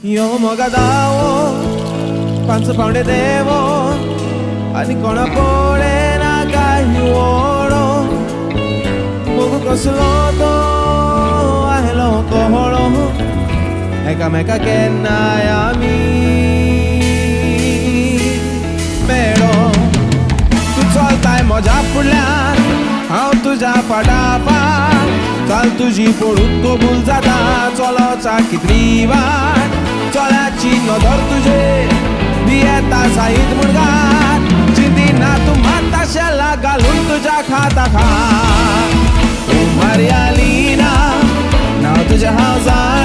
यो मोगा दावो पांच पावणे देवो आनी कोणा पळे ना काही ओळो मोग कसलो तो आयलो कोहळो एकामेका केन्नाय आमी मेळो तू चलताय म्हज्या फुडल्यान हांव तुज्या फाटाफाट चाल तुजी पळून कबूल जाता चलो चाकीत रिवाट चल्याची नदर तुजे दी येता साईत मुणगार चिंती ना तूं माता शेला घालून तुज्या खाता खा मारिया लिना नांव तुजें हांव जाण